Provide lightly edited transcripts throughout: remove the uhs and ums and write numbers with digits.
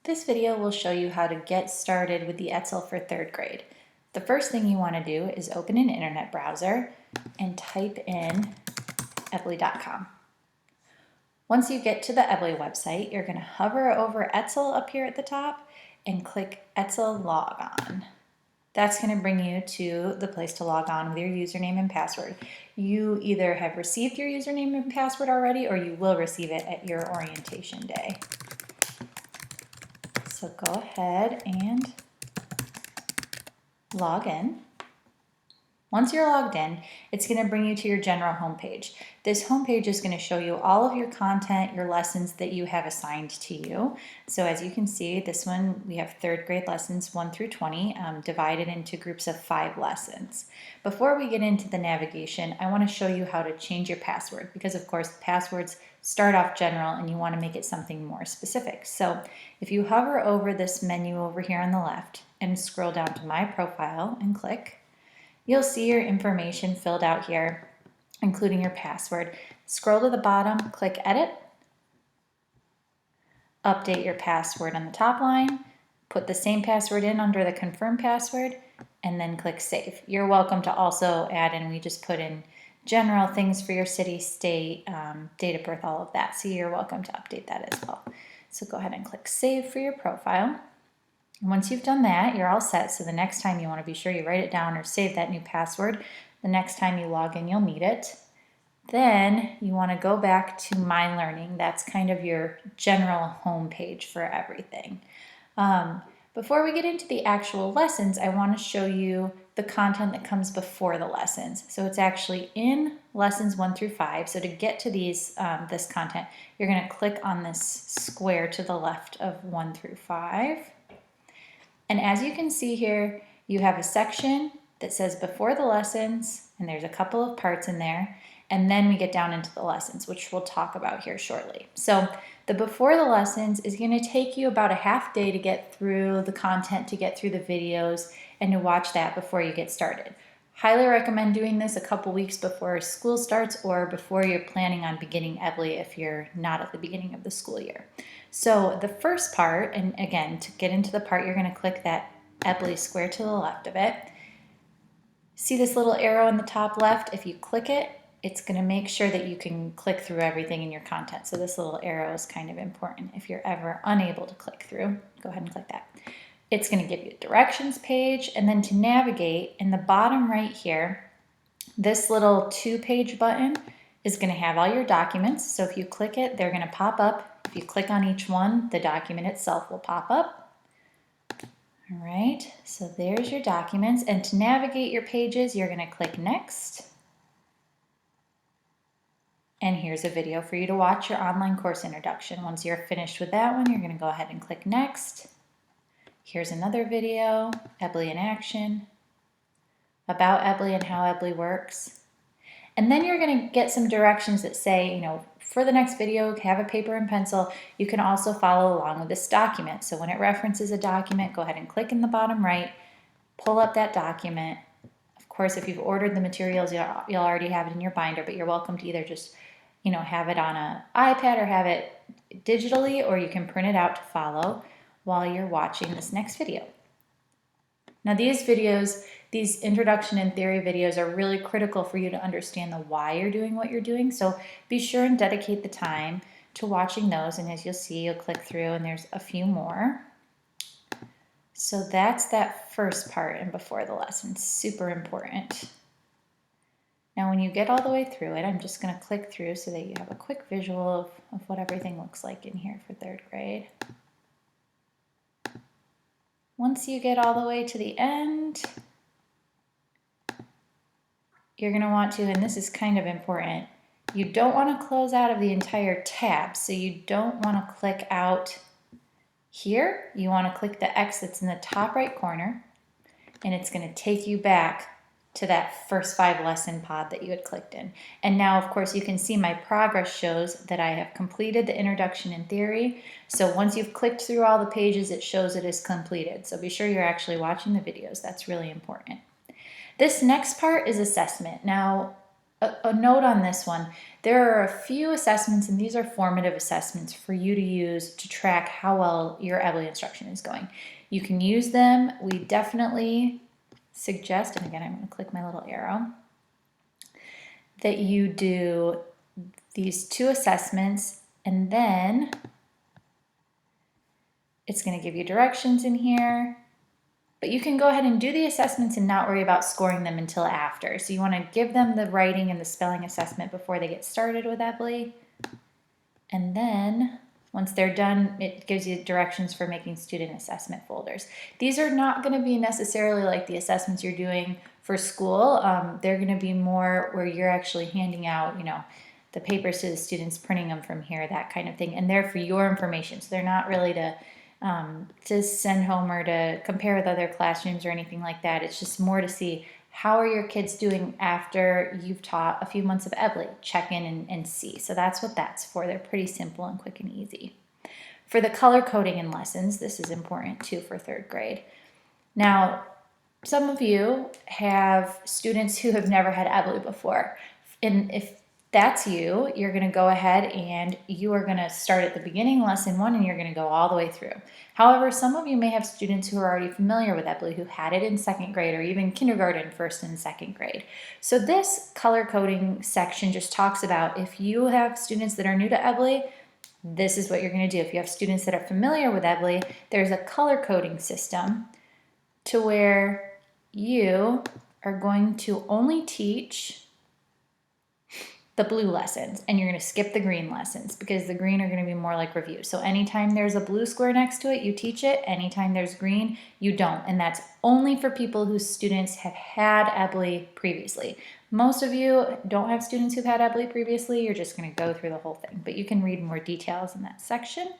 This video will show you how to get started with the ETSL for 3rd grade. The first thing you want to do is open an internet browser and type in ebly.com. Once you get to the Ebly website, you're going to hover over ETSL up here at the top and click ETSL Log On. That's going to bring you to the place to log on with your username and password. You either have received your username and password already or you will receive it at your orientation day. So go ahead and log in. Once you're logged in, it's going to bring you to your general homepage. This homepage is going to show you all of your content, your lessons that you have assigned to you. So as you can see, this one, we have 3rd grade lessons 1 through 20, divided into groups of 5 lessons. Before we get into the navigation, I want to show you how to change your password because of course passwords start off general and you want to make it something more specific. So if you hover over this menu over here on the left and scroll down to My Profile and click, you'll see your information filled out here, including your password. Scroll to the bottom, click Edit, update your password on the top line, put the same password in under the Confirm Password, and then click Save. You're welcome to also add in, we just put in general things for your city, state, date of birth, all of that. So you're welcome to update that as well. So go ahead and click Save for your profile. Once you've done that, you're all set. So the next time you want to be sure you write it down or save that new password. The next time you log in, you'll need it. Then you want to go back to My Learning. That's kind of your general home page for everything. Before we get into the actual lessons, I want to show you the content that comes before the lessons. So it's actually in lessons 1 through 5. So to get to these, this content, you're going to click on this square to the left of 1 through 5. And as you can see here, you have a section that says before the lessons, and there's a couple of parts in there, and then we get down into the lessons, which we'll talk about here shortly. So the before the lessons is going to take you about a half day to get through the content, to get through the videos, and to watch that before you get started. Highly recommend doing this a couple weeks before school starts or before you're planning on beginning Ebly if you're not at the beginning of the school year. So the first part, and again, to get into the part, you're going to click that Ebly square to the left of it. See this little arrow in the top left? If you click it, it's going to make sure that you can click through everything in your content. So this little arrow is kind of important. If you're ever unable to click through, go ahead and click that. It's going to give you a directions page, and then to navigate, in the bottom right here, this little 2-page button is going to have all your documents. So if you click it, they're going to pop up. If you click on each one, the document itself will pop up. All right, so there's your documents. And to navigate your pages, you're going to click Next. And here's a video for you to watch your online course introduction. Once you're finished with that one, you're going to go ahead and click Next. Here's another video, Ebly in action, about Ebly and how Ebly works. And then you're going to get some directions that say, for the next video, have a paper and pencil. You can also follow along with this document. So when it references a document, go ahead and click in the bottom right, pull up that document. Of course, if you've ordered the materials, you'll already have it in your binder, but you're welcome to either just, have it on an iPad or have it digitally, or you can print it out to follow while you're watching this next video. Now these videos, these introduction and theory videos are really critical for you to understand the why you're doing what you're doing. So be sure and dedicate the time to watching those. And as you'll see, you'll click through and there's a few more. So that's that first part and before the lesson, super important. Now when you get all the way through it, I'm just going to click through so that you have a quick visual of what everything looks like in here for 3rd grade. Once you get all the way to the end, you're going to want to, and this is kind of important, you don't want to close out of the entire tab. So you don't want to click out here. You want to click the X that's in the top right corner, and it's going to take you back to that first 5 lesson pod that you had clicked in. And now, of course, you can see my progress shows that I have completed the introduction and theory. So once you've clicked through all the pages, it shows it is completed. So be sure you're actually watching the videos. That's really important. This next part is assessment. Now, a note on this one. There are a few assessments, and these are formative assessments for you to use to track how well your EBLI instruction is going. You can use them. We definitely suggest, and again, I'm going to click my little arrow, that you do these 2 assessments, and then it's going to give you directions in here. But you can go ahead and do the assessments and not worry about scoring them until after. So you want to give them the writing and the spelling assessment before they get started with EBLI. And then once they're done, it gives you directions for making student assessment folders. These are not going to be necessarily like the assessments you're doing for school. They're going to be more where you're actually handing out, the papers to the students, printing them from here, that kind of thing. And they're for your information. So they're not really to send home or to compare with other classrooms or anything like that. It's just more to see how are your kids doing after you've taught a few months of EBLI. Check in and see. So that's what that's for. They're pretty simple and quick and easy. For the color coding in lessons, this is important too for 3rd grade. Now, some of you have students who have never had EBLI before. And if that's you, you're going to go ahead and you are going to start at the beginning, lesson 1, and you're going to go all the way through. However, some of you may have students who are already familiar with EBLI, who had it in 2nd grade or even kindergarten, 1st and 2nd grade. So this color coding section just talks about if you have students that are new to EBLI, this is what you're going to do. If you have students that are familiar with EBLI, there's a color coding system to where you are going to only teach the blue lessons, and you're going to skip the green lessons because the green are going to be more like review. So anytime there's a blue square next to it, you teach it. Anytime there's green, you don't. And that's only for people whose students have had EBLI previously. Most of you don't have students who've had EBLI previously. You're just going to go through the whole thing, but you can read more details in that section.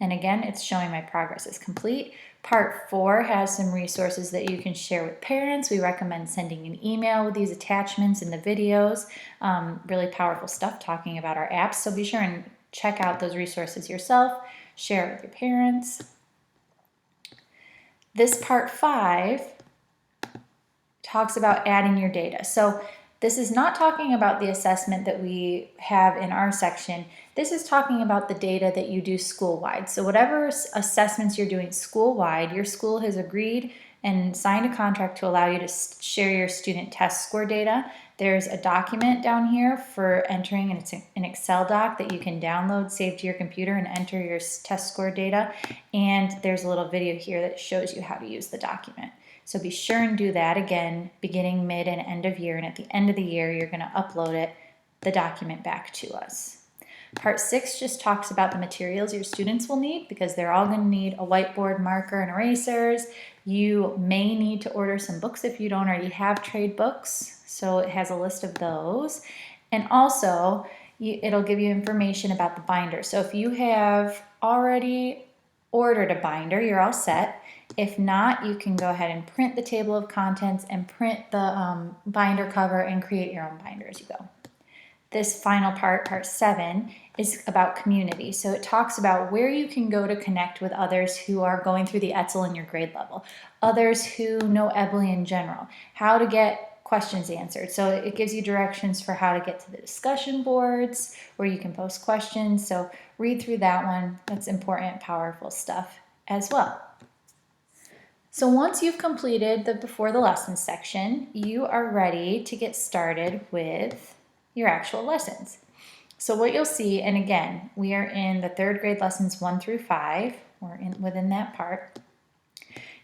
And again, it's showing my progress is complete. Part 4 has some resources that you can share with parents. We recommend sending an email with these attachments and the videos. Really powerful stuff talking about our apps. So be sure and check out those resources yourself. Share it with your parents. This part 5 talks about adding your data. So this is not talking about the assessment that we have in our section. This is talking about the data that you do school-wide. So whatever assessments you're doing school-wide, your school has agreed and signed a contract to allow you to share your student test score data. There's a document down here for entering, and it's an Excel doc that you can download, save to your computer, and enter your test score data. And there's a little video here that shows you how to use the document. So be sure and do that again, beginning, mid, and end of year. And at the end of the year, you're going to upload it, the document, back to us. Part 6 just talks about the materials your students will need because they're all going to need a whiteboard, marker, and erasers. You may need to order some books if you don't already have trade books. So it has a list of those. And also, it'll give you information about the binder. So if you have already ordered a binder, you're all set. If not, you can go ahead and print the table of contents and print the binder cover and create your own binder as you go. This final part, part 7, is about community. So it talks about where you can go to connect with others who are going through the ETSL in your grade level, others who know EBLI in general, how to get questions answered. So it gives you directions for how to get to the discussion boards where you can post questions. So read through that one. That's important, powerful stuff as well. So once you've completed the before the lesson section, you are ready to get started with your actual lessons. So what you'll see, and again, we are in the 3rd grade lessons 1 through 5, we're within that part.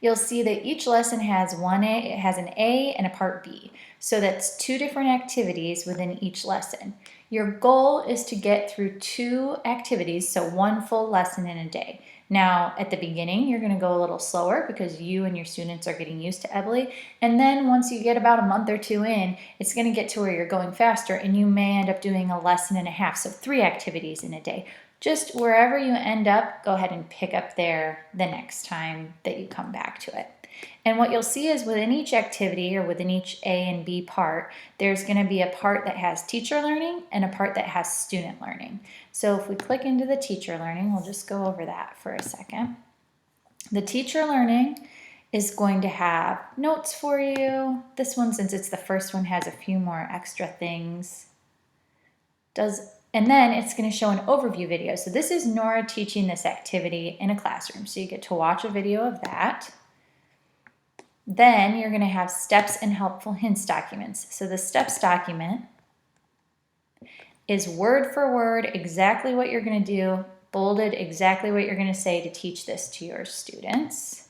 You'll see that each lesson has it has an A and a part B. So that's 2 different activities within each lesson. Your goal is to get through 2 activities, so 1 full lesson in a day. Now, at the beginning, you're going to go a little slower because you and your students are getting used to EBLI. And then once you get about a month or 2 in, it's going to get to where you're going faster and you may end up doing a lesson and a half, so 3 activities in a day. Just wherever you end up, go ahead and pick up there the next time that you come back to it. And what you'll see is within each activity or within each A and B part, there's going to be a part that has teacher learning and a part that has student learning. So if we click into the teacher learning, we'll just go over that for a second. The teacher learning is going to have notes for you. This one, since it's the first one, has a few more extra things. And then it's going to show an overview video. So this is Nora teaching this activity in a classroom. So you get to watch a video of that. Then you're going to have steps and helpful hints documents. So the steps document is word for word exactly what you're going to do, bolded exactly what you're going to say to teach this to your students.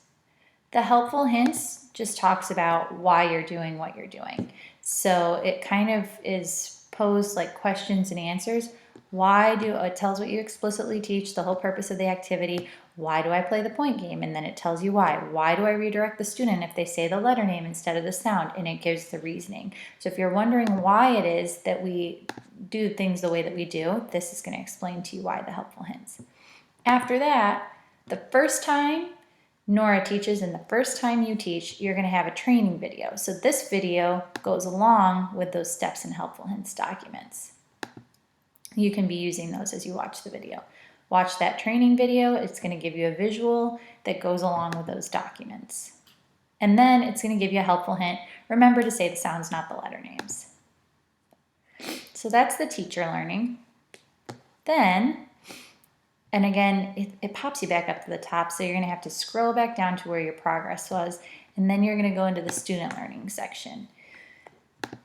The helpful hints just talks about why you're doing what you're doing. So it kind of is posed like questions and answers. It tells what you explicitly teach, the whole purpose of the activity. Why do I play the point game? And then it tells you why. Why do I redirect the student if they say the letter name instead of the sound? And it gives the reasoning. So if you're wondering why it is that we do things the way that we do, this is going to explain to you why the helpful hints. After that, the first time Nora teaches and the first time you teach, you're going to have a training video. So this video goes along with those steps and helpful hints documents. You can be using those as you watch the video. Watch that training video. It's going to give you a visual that goes along with those documents. And then it's going to give you a helpful hint. Remember to say the sounds, not the letter names. So that's the teacher learning. Then, and again, it pops you back up to the top, so you're going to have to scroll back down to where your progress was, and then you're going to go into the student learning section.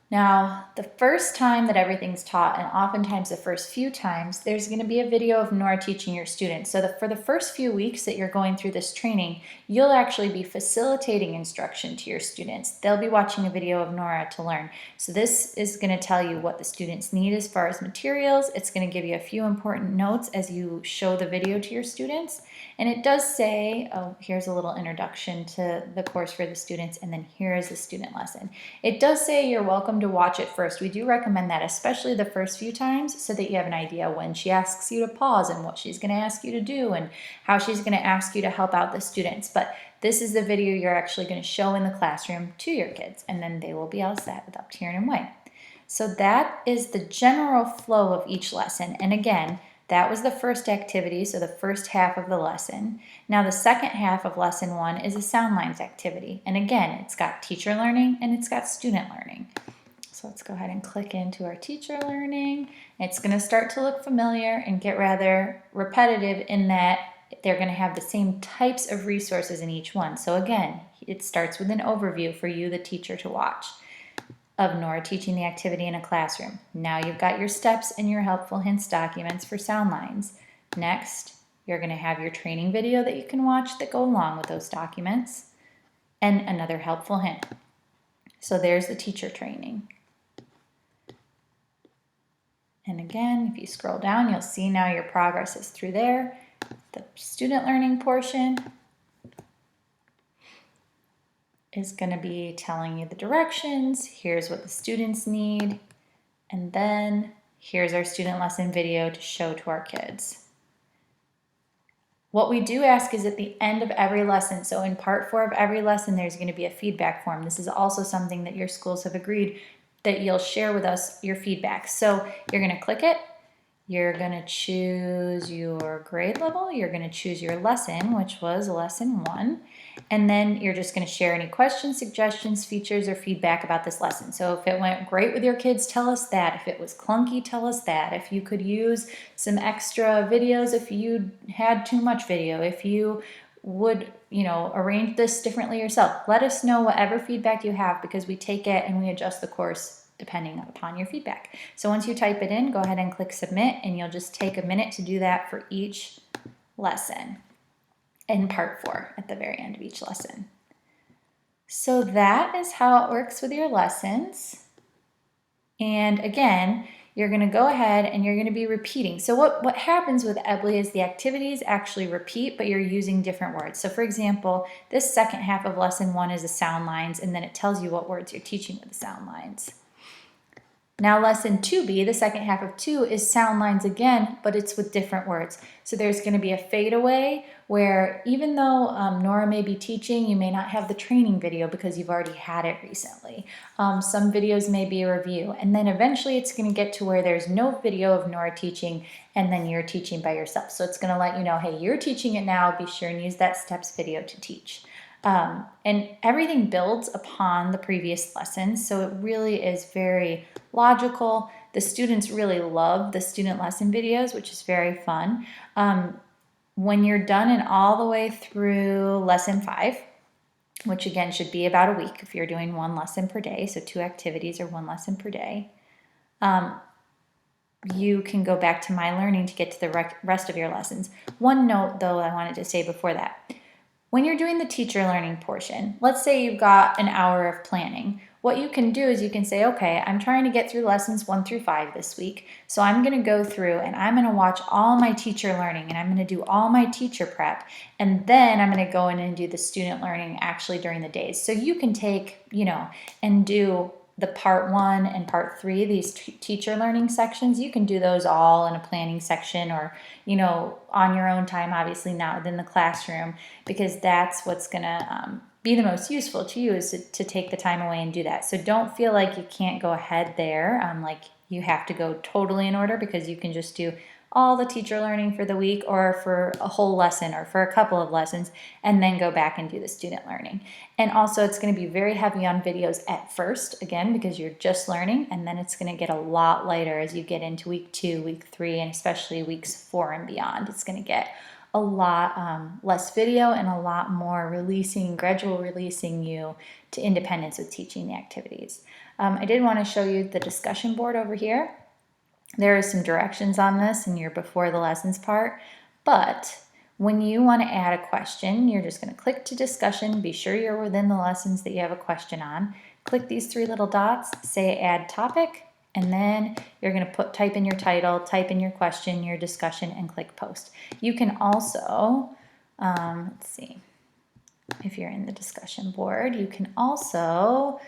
Now, the first time that everything's taught, and oftentimes the first few times, there's going to be a video of Nora teaching your students. So for the first few weeks that you're going through this training, you'll actually be facilitating instruction to your students. They'll be watching a video of Nora to learn. So this is going to tell you what the students need as far as materials. It's going to give you a few important notes as you show the video to your students. And it does say, oh, here's a little introduction to the course for the students, and then here is the student lesson. It does say you're welcome to watch it first. We do recommend that, especially the first few times, so that you have an idea when she asks you to pause and what she's going to ask you to do and how she's going to ask you to help out the students. But this is the video you're actually going to show in the classroom to your kids, and then they will be all set without tearing them away. So that is the general flow of each lesson. And again, that was the first activity, so the first half of the lesson. Now the second half of lesson 1 is a sound lines activity. And again, it's got teacher learning and it's got student learning. So let's go ahead and click into our teacher learning. It's going to start to look familiar and get rather repetitive in that they're going to have the same types of resources in each one. So again, it starts with an overview for you, the teacher, to watch of Nora teaching the activity in a classroom. Now you've got your steps and your helpful hints documents for sound lines. Next, you're going to have your training video that you can watch that go along with those documents and another helpful hint. So there's the teacher training. And again, if you scroll down, you'll see now your progress is through there. The student learning portion is going to be telling you the directions. Here's what the students need. And then here's our student lesson video to show to our kids. What we do ask is at the end of every lesson, so in part 4 of every lesson, there's going to be a feedback form. This is also something that your schools have agreed that you'll share with us your feedback. So you're going to click it. You're going to choose your grade level. You're going to choose your lesson, which was lesson 1. And then you're just going to share any questions, suggestions, features, or feedback about this lesson. So if it went great with your kids, tell us that. If it was clunky, tell us that. If you could use some extra videos, if you had too much video, if you would, arrange this differently yourself, let us know whatever feedback you have, because we take it and we adjust the course depending upon your feedback. So once you type it in, go ahead and click submit, and you'll just take a minute to do that for each lesson in part 4 at the very end of each lesson. So that is how it works with your lessons. And again, you're going to go ahead and you're going to be repeating. So what happens with Ebbly is the activities actually repeat, but you're using different words. So for example, this second half of lesson 1 is the sound lines, and then it tells you what words you're teaching with the sound lines. Now lesson 2B, the second half of 2, is sound lines again, but it's with different words. So there's going to be a fadeaway where even though Nora may be teaching, you may not have the training video because you've already had it recently. Some videos may be a review. And then eventually it's going to get to where there's no video of Nora teaching and then you're teaching by yourself. So it's going to let you know, hey, you're teaching it now. Be sure and use that steps video to teach. And everything builds upon the previous lessons, so it really is very logical. The students really love the student lesson videos, which is very fun. When you're done and all the way through lesson 5, which again should be about a week if you're doing 1 lesson per day, so 2 activities or 1 lesson per day, you can go back to My Learning to get to the rest of your lessons. One note though I wanted to say before that. When you're doing the teacher learning portion, let's say you've got an hour of planning. What you can do is you can say, okay, I'm trying to get through lessons 1 through 5 this week. So I'm going to go through and I'm going to watch all my teacher learning and I'm going to do all my teacher prep. And then I'm going to go in and do the student learning actually during the days. So you can take, and do the part 1 and part 3, these teacher learning sections. You can do those all in a planning section or, on your own time, obviously not within the classroom, because that's what's going to be the most useful to you, is to take the time away and do that. So don't feel like you can't go ahead there, like you have to go totally in order, because you can just do all the teacher learning for the week or for a whole lesson or for a couple of lessons and then go back and do the student learning. And also it's going to be very heavy on videos at first, again, because you're just learning, and then it's going to get a lot lighter as you get into week 2, week 3, and especially weeks 4 and beyond. It's going to get a lot less video and a lot more gradual releasing you to independence with teaching the activities. I did want to show you the discussion board over here. There are some directions on this in your before the lessons part, but when you want to add a question, you're just going to click to discussion, be sure you're within the lessons that you have a question on, click these 3 little dots, say add topic, and then you're going to type in your title, type in your question, your discussion, and click post. You can also, let's see, if you're in the discussion board, you can also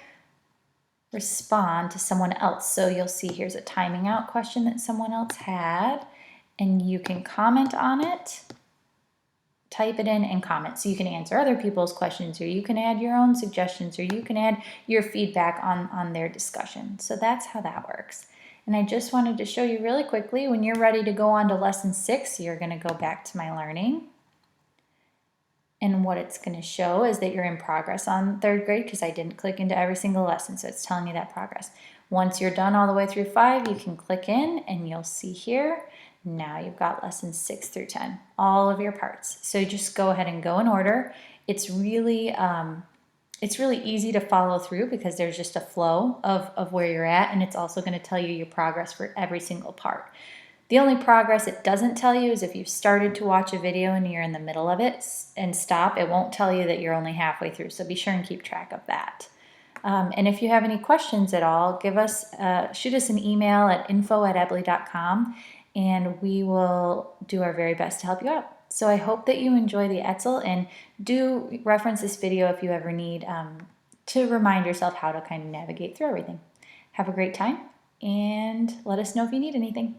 respond to someone else. So you'll see here's a timing out question that someone else had, and you can comment on it, type it in and comment. So you can answer other people's questions, or you can add your own suggestions, or you can add your feedback on their discussion. So that's how that works. And I just wanted to show you really quickly, when you're ready to go on to lesson 6, you're going to go back to My Learning. And what it's going to show is that you're in progress on 3rd grade, because I didn't click into every single lesson, so it's telling you that progress. Once you're done all the way through 5, you can click in and you'll see here, now you've got lessons 6 through 10, all of your parts. So just go ahead and go in order. It's really easy to follow through because there's just a flow of where you're at, and it's also going to tell you your progress for every single part. The only progress it doesn't tell you is if you've started to watch a video and you're in the middle of it and stop, it won't tell you that you're only halfway through. So be sure and keep track of that. And if you have any questions at all, shoot us an email at info@ebley.com, and we will do our very best to help you out. So I hope that you enjoy the ETSL, and do reference this video if you ever need to remind yourself how to kind of navigate through everything. Have a great time, and let us know if you need anything.